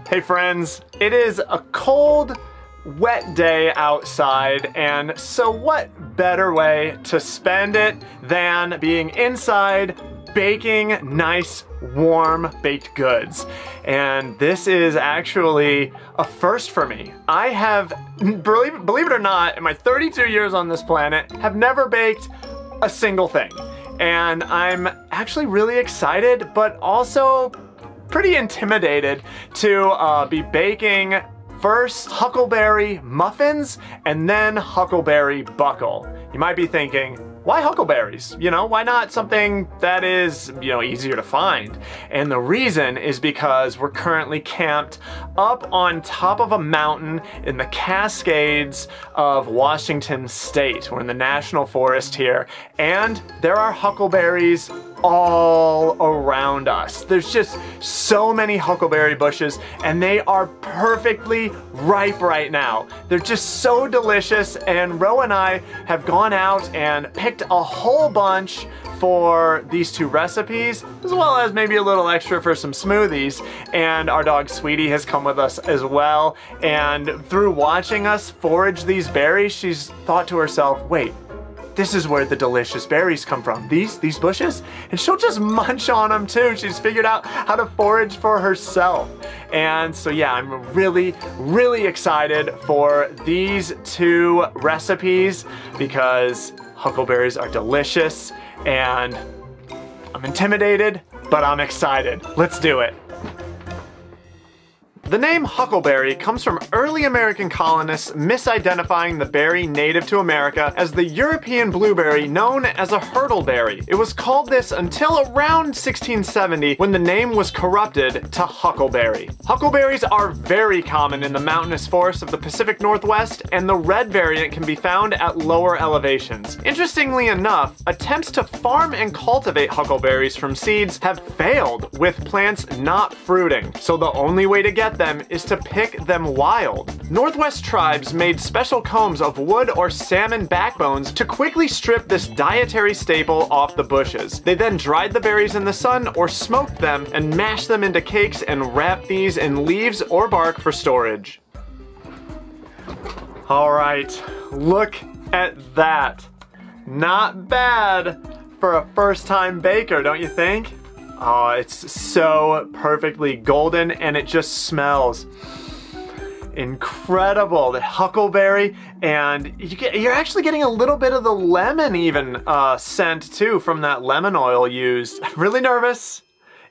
Hey friends, it is a cold, wet day outside, and so what better way to spend it than being inside baking nice, warm baked goods. And this is actually a first for me. I have, believe it or not, in my 32 years on this planet, have never baked a single thing. And I'm actually really excited, but also pretty intimidated to be baking first Huckleberry muffins and then Huckleberry buckle. You might be thinking, why huckleberries? You know, why not something that is, easier to find? And the reason is because we're currently camped up on top of a mountain in the Cascades of Washington State. We're in the National Forest here, and there are huckleberries all around us. There's just so many huckleberry bushes, and they are perfectly ripe right now. They're just so delicious, and Ro and I have gone out and picked a whole bunch for these two recipes, as well as maybe a little extra for some smoothies. And our dog Sweetie has come with us as well, and through watching us forage these berries, she's thought to herself, wait, this is where the delicious berries come from. These bushes? And she'll just munch on them too. She's figured out how to forage for herself. And so yeah, I'm really, really excited for these two recipes because huckleberries are delicious and I'm intimidated, but I'm excited. Let's do it. The name huckleberry comes from early American colonists misidentifying the berry native to America as the European blueberry known as a hurtleberry. It was called this until around 1670 when the name was corrupted to huckleberry. Huckleberries are very common in the mountainous forests of the Pacific Northwest, and the red variant can be found at lower elevations. Interestingly enough, attempts to farm and cultivate huckleberries from seeds have failed, with plants not fruiting, so the only way to get them is to pick them wild. Northwest tribes made special combs of wood or salmon backbones to quickly strip this dietary staple off the bushes. They then dried the berries in the sun or smoked them and mashed them into cakes and wrapped these in leaves or bark for storage. All right, look at that. Not bad for a first-time baker, don't you think? Oh, it's so perfectly golden and it just smells incredible. The huckleberry, and you're actually getting a little bit of the lemon even scent too from that lemon oil used. I'm really nervous.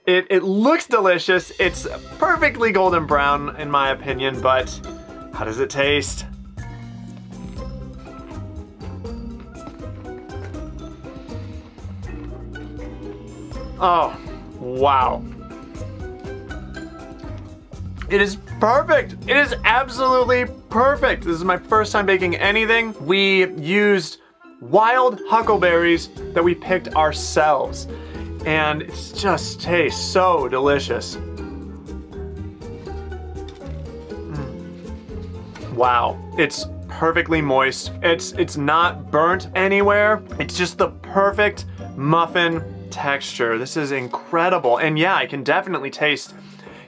It looks delicious. It's perfectly golden brown in my opinion, but how does it taste? Oh. Wow. It is perfect. It is absolutely perfect. This is my first time baking anything. We used wild huckleberries that we picked ourselves, and it just tastes so delicious. Wow. It's perfectly moist. It's not burnt anywhere. It's just the perfect muffin texture. This is incredible. And yeah, I can definitely taste,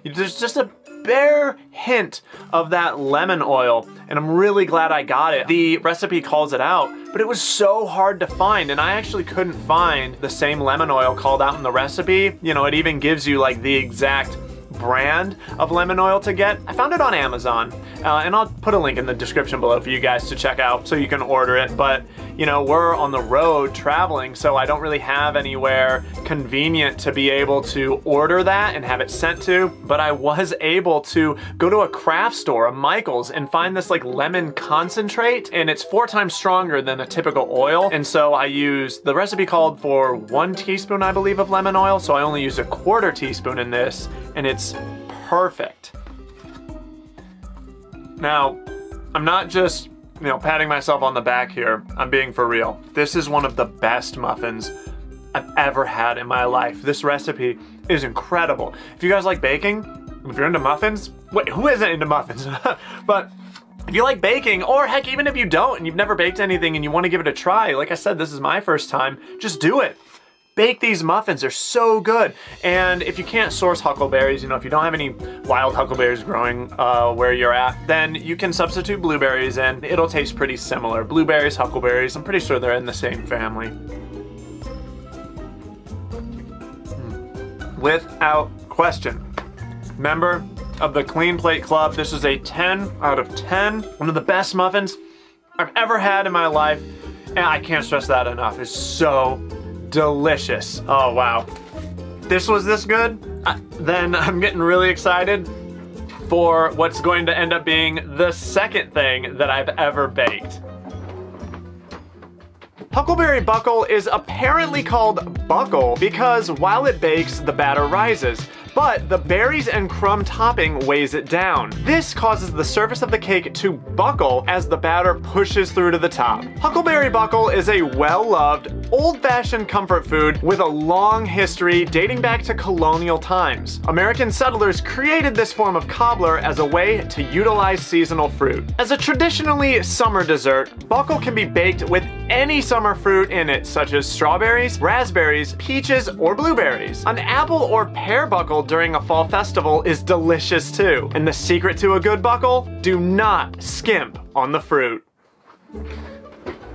there's just a bare hint of that lemon oil, and I'm really glad I got it. The recipe calls it out, but it was so hard to find, and I actually couldn't find the same lemon oil called out in the recipe. You know, it even gives you like the exact brand of lemon oil to get. I found it on Amazon, and I'll put a link in the description below for you guys to check out so you can order it. But you know, we're on the road traveling, so I don't really have anywhere convenient to be able to order that and have it sent to, but I was able to go to a craft store, a Michael's, and find this like lemon concentrate, and it's 4 times stronger than a typical oil. And so I used, the recipe called for 1 teaspoon, I believe, of lemon oil, so I only used 1/4 teaspoon in this, and it's perfect. Now, I'm not just, patting myself on the back here. I'm being for real. This is one of the best muffins I've ever had in my life. This recipe is incredible. If you guys like baking, if you're into muffins, wait, who isn't into muffins? But if you like baking, or heck, even if you don't and you've never baked anything and you want to give it a try, like I said, this is my first time, just do it. bake these muffins. They're so good. And if you can't source huckleberries, you know, if you don't have any wild huckleberries growing where you're at, then you can substitute blueberries and it'll taste pretty similar. Blueberries, huckleberries, I'm pretty sure they're in the same family. Without question. Member of the Clean Plate Club, this is a 10 out of 10. One of the best muffins I've ever had in my life, and I can't stress that enough. It's so delicious. Oh, wow. This was this good? Then I'm getting really excited for what's going to end up being the second thing that I've ever baked. Huckleberry buckle is apparently called buckle because while it bakes, the batter rises. But the berries and crumb topping weighs it down. This causes the surface of the cake to buckle as the batter pushes through to the top. Huckleberry buckle is a well-loved, old-fashioned comfort food with a long history dating back to colonial times. American settlers created this form of cobbler as a way to utilize seasonal fruit. As a traditionally summer dessert, buckle can be baked with any summer fruit in it, such as strawberries, raspberries, peaches, or blueberries. An apple or pear buckle during a fall festival is delicious too. And the secret to a good buckle? Do not skimp on the fruit.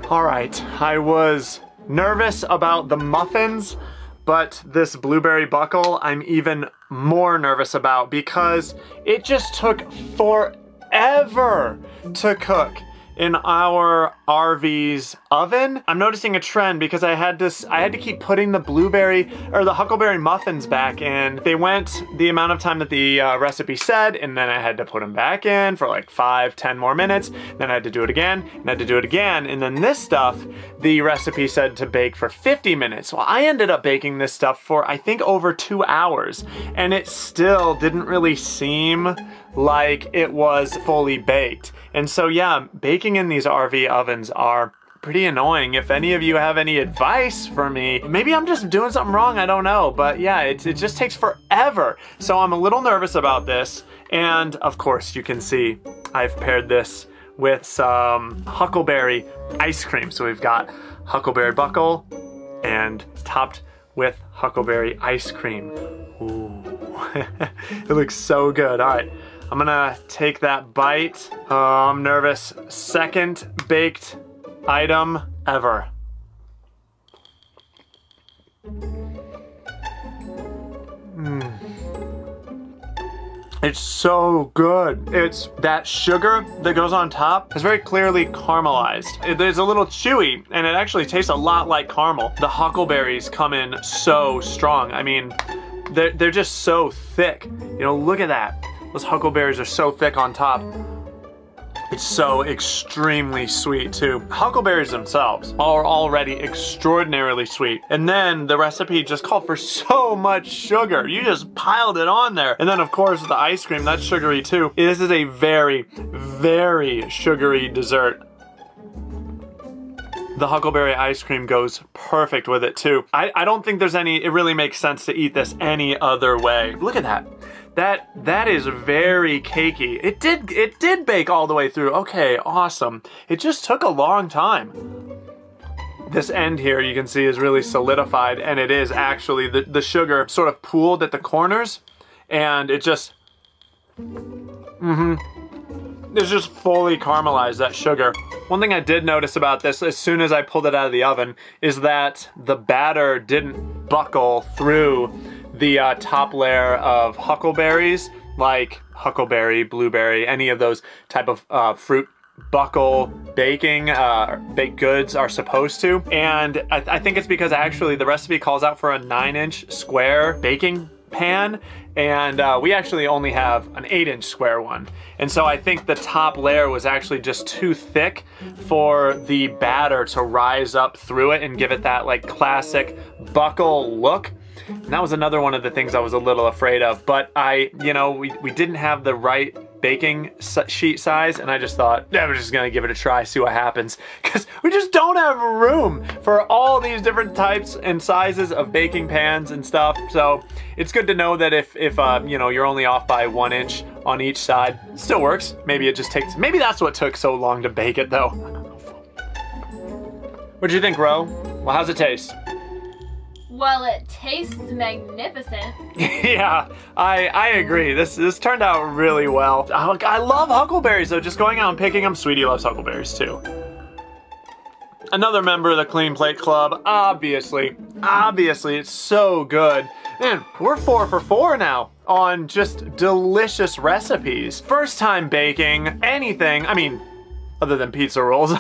All right, I was nervous about the muffins, but this blueberry buckle I'm even more nervous about because it just took forever to cook in our RV's oven. I'm noticing a trend because I had to keep putting the blueberry or the huckleberry muffins back in. They went the amount of time that the recipe said, and then I had to put them back in for like 5-10 more minutes. Then I had to do it again, and I had to do it again. And then this stuff, the recipe said to bake for 50 minutes. Well, I ended up baking this stuff for I think over 2 hours, and it still didn't really seem like it was fully baked. And so yeah, baking in these RV ovens are pretty annoying. If any of you have any advice for me, maybe I'm just doing something wrong, I don't know. But yeah, it just takes forever. So I'm a little nervous about this. And of course you can see I've paired this with some huckleberry ice cream. So we've got huckleberry buckle and topped with huckleberry ice cream. Ooh, it looks so good. All right. I'm gonna take that bite. I'm nervous. Second baked item ever. It's so good. It's that sugar that goes on top is very clearly caramelized. It's a little chewy and it actually tastes a lot like caramel. The huckleberries come in so strong. I mean, they're just so thick. You know, look at that. Those huckleberries are so thick on top. It's so extremely sweet too. Huckleberries themselves are already extraordinarily sweet. And then the recipe just called for so much sugar. You just piled it on there. And then of course the ice cream, that's sugary too. This is a very, very sugary dessert. The huckleberry ice cream goes perfect with it too. I don't think it really makes sense to eat this any other way. Look at that. That is very cakey. It did bake all the way through. Okay, awesome. It just took a long time. This end here you can see is really solidified, and it is actually the sugar sort of pooled at the corners, and it just it's just fully caramelized, that sugar. One thing I did notice about this as soon as I pulled it out of the oven is that the batter didn't buckle through the top layer of huckleberries, like huckleberry, blueberry, any of those type of fruit buckle baking baked goods are supposed to. And I think it's because actually the recipe calls out for a 9-inch square baking pan, and we actually only have an 8-inch square one. And so I think the top layer was actually just too thick for the batter to rise up through it and give it that like classic buckle look. And that was another one of the things I was a little afraid of, but we didn't have the right baking sheet size, and I just thought, yeah, we're just gonna give it a try, see what happens, because we just don't have room for all these different types and sizes of baking pans and stuff. So it's good to know that if you're only off by 1 inch on each side, it still works. Maybe maybe that's what took so long to bake it though. What'd you think, Ro? Well, how's it taste? Well, it tastes magnificent. Yeah, I agree. This turned out really well. I love huckleberries, though. Just going out and picking them. Sweetie loves huckleberries, too. Another member of the Clean Plate Club, obviously. Obviously, it's so good. Man, we're 4 for 4 now on just delicious recipes. First time baking anything, I mean, other than pizza rolls.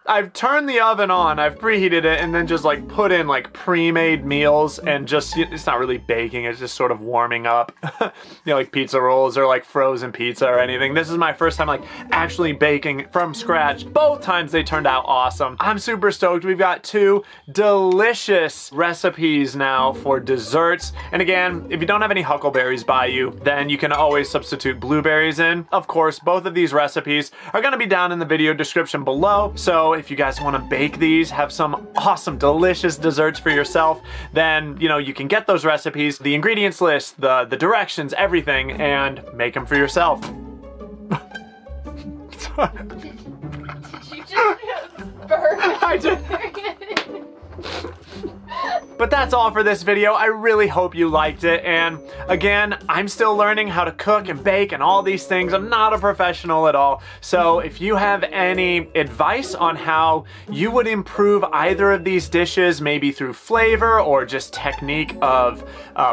I've turned the oven on, I've preheated it, and then just like put in like pre-made meals and just, it's not really baking, it's just sort of warming up. You know, like pizza rolls or like frozen pizza or anything. This is my first time like actually baking from scratch. Both times they turned out awesome. I'm super stoked. We've got 2 delicious recipes now for desserts. And again, if you don't have any huckleberries by you, then you can always substitute blueberries in. Of course, both of these recipes are gonna be down in the video description below. So if you guys want to bake these, have some awesome, delicious desserts for yourself, then, you know, you can get those recipes, the ingredients list, the directions, everything, and make them for yourself. Did you just burn? I did. But that's all for this video. I really hope you liked it. And again, I'm still learning how to cook and bake and all these things. I'm not a professional at all. So if you have any advice on how you would improve either of these dishes, maybe through flavor or just technique of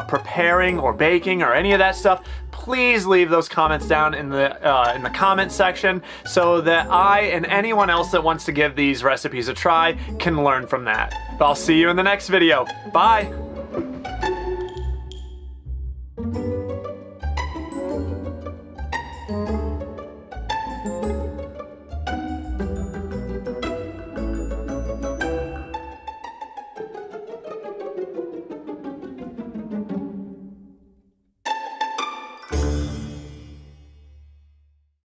preparing or baking or any of that stuff, please leave those comments down in the comment section so that I and anyone else that wants to give these recipes a try can learn from that. But I'll see you in the next video. Bye!